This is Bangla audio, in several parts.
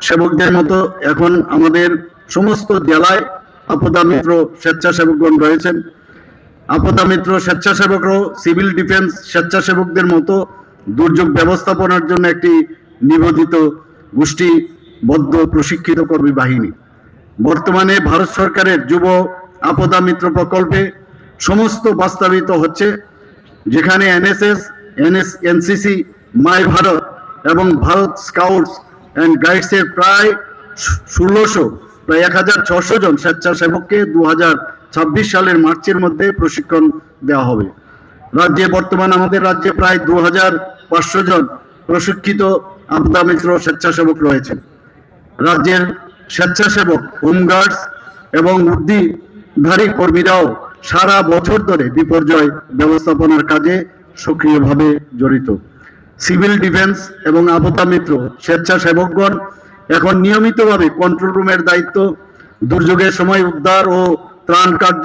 সেবকদের মতো এখন আমাদের সমস্ত জেলায় আপদা মিত্র স্বেচ্ছাসেবকগণ রয়েছেন। আপদা মিত্র স্বেচ্ছাসেবকরাও সিভিল ডিফেন্স স্বেচ্ছাসেবকদের মতো দুর্যোগ ব্যবস্থাপনার জন্য একটি নিবন্ধিত গোষ্ঠীবদ্ধ প্রশিক্ষিত কর্মী বাহিনী। বর্তমানে ভারত সরকারের যুব আপদা মিত্র প্রকল্পে সমস্ত বাস্তবায়িত হচ্ছে, যেখানে এনএসএস, এনসিসি, মাই ভারত এবং ভারত স্কাউটস অ্যান্ড গাইডসের প্রায় 1600 জন স্বেচ্ছাসেবককে 2026 সালের মার্চের মধ্যে প্রশিক্ষণ দেওয়া হবে। আমাদের রাজ্যে প্রায় 2500 জন প্রশিক্ষিত আপদা মিত্র স্বেচ্ছাসেবক রয়েছেন। রাজ্যের স্বেচ্ছাসেবক, হোমগার্ডস এবং উদ্ধারী কর্মীরাও সারা বছর ধরে বিপর্যয় ব্যবস্থাপনার কাজে সক্রিয়ভাবে জড়িত। সিভিল ডিফেন্স এবং আপদা মিত্র স্বেচ্ছাসেবকগণ এখন নিয়মিতভাবে কন্ট্রোল রুমের দায়িত্ব, দুর্যোগের সময় উদ্ধার ও ত্রাণ কার্য,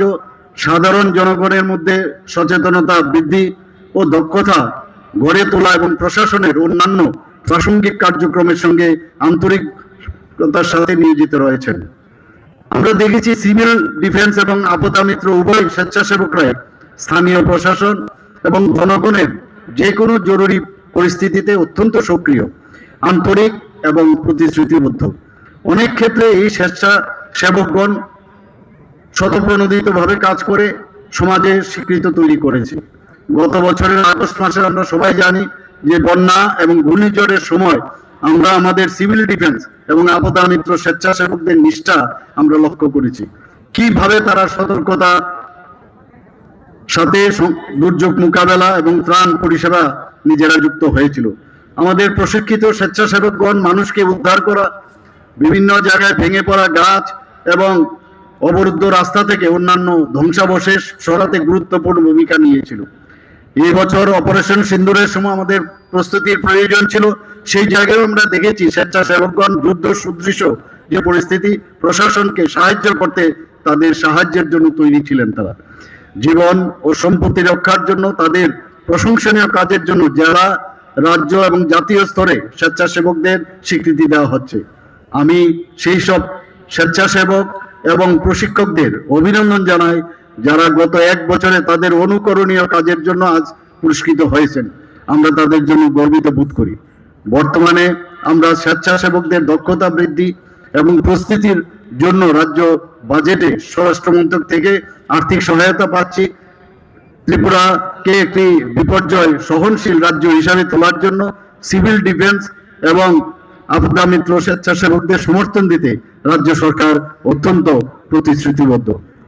সাধারণ জনগণের মধ্যে সচেতনতা বৃদ্ধি ও দক্ষতা গড়ে তোলা এবং প্রশাসনের অন্যান্য প্রাসঙ্গিক কার্যক্রমের সঙ্গে আন্তরিকতার সাথে নিয়োজিত রয়েছেন। আমরা দেখেছি সিভিল ডিফেন্স এবং আপদা মিত্র উভয় স্বেচ্ছাসেবকরাই স্থানীয় প্রশাসন এবং জনগণের যে কোনো জরুরি পরিস্থিতিতে অত্যন্ত সক্রিয়, আন্তরিক এবং প্রতিশ্রুতিবদ্ধ। অনেক ক্ষেত্রে এই স্বেচ্ছাসেবকগণ স্বতঃপ্রণোদিতভাবে কাজ করে সমাজে স্বীকৃতি তৈরি করেছে। গত বছরের আগস্ট মাসে আমরা সবাই জানি যে বন্যা এবং ঘূর্ণিঝড়ের সময় আমরা আমাদের সিভিল ডিফেন্স এবং আপদা মিত্র স্বেচ্ছাসেবকদের নিষ্ঠা আমরা লক্ষ্য করেছি, কিভাবে তারা সতর্কতা সাথে দুর্যোগ মোকাবেলা এবং ত্রাণ পরিষেবা নিজেরা যুক্ত হয়েছিল। আমাদের প্রশিক্ষিত স্বেচ্ছাসেবকগণ মানুষকে উদ্ধার করা, বিভিন্ন জায়গায় ভেঙে পড়া গাছ এবং অবরুদ্ধ রাস্তা থেকে অন্যান্য ধ্বংসাবশেষ সরাতে গুরুত্বপূর্ণ ভূমিকা নিয়েছিল। এই বছর অপারেশন সিন্দুরের সময় আমাদের প্রস্তুতির প্রয়োজন ছিল, সেই জায়গায় আমরা দেখেছি স্বেচ্ছাসেবকগণ যুদ্ধ সদৃশ যে পরিস্থিতি, প্রশাসনকে সাহায্য করতে তাদের সাহায্যের জন্য তৈরি ছিলেন। তারা জীবন ও সম্পত্তি রক্ষার জন্য তাদের প্রশংসনীয় কাজের জন্য জেলা, রাজ্য এবং জাতীয় স্তরে স্বেচ্ছাসেবকদের স্বীকৃতি দেওয়া হচ্ছে। আমি সেই সব স্বেচ্ছাসেবক এবং প্রশিক্ষকদের অভিনন্দন জানাই যারা গত 1 বছরে তাদের অনুকরণীয় কাজের জন্য আজ পুরস্কৃত হয়েছেন। আমরা তাদের জন্য গর্বিত বোধ করি। বর্তমানে আমরা স্বেচ্ছাসেবকদের দক্ষতা বৃদ্ধি এবং প্রস্তুতির জন্য রাজ্য বাজেটে স্বরাষ্ট্র মন্ত্রক থেকে আর্থিক সহায়তা পাচ্ছি। ত্রিপুরাকে একটি বিপর্যয় সহনশীল রাজ্য হিসাবে তোলার জন্য সিভিল ডিফেন্স এবং আপদা মিত্র স্বেচ্ছাসেবকদের সমর্থন দিতে রাজ্য সরকার অত্যন্ত প্রতিশ্রুতিবদ্ধ।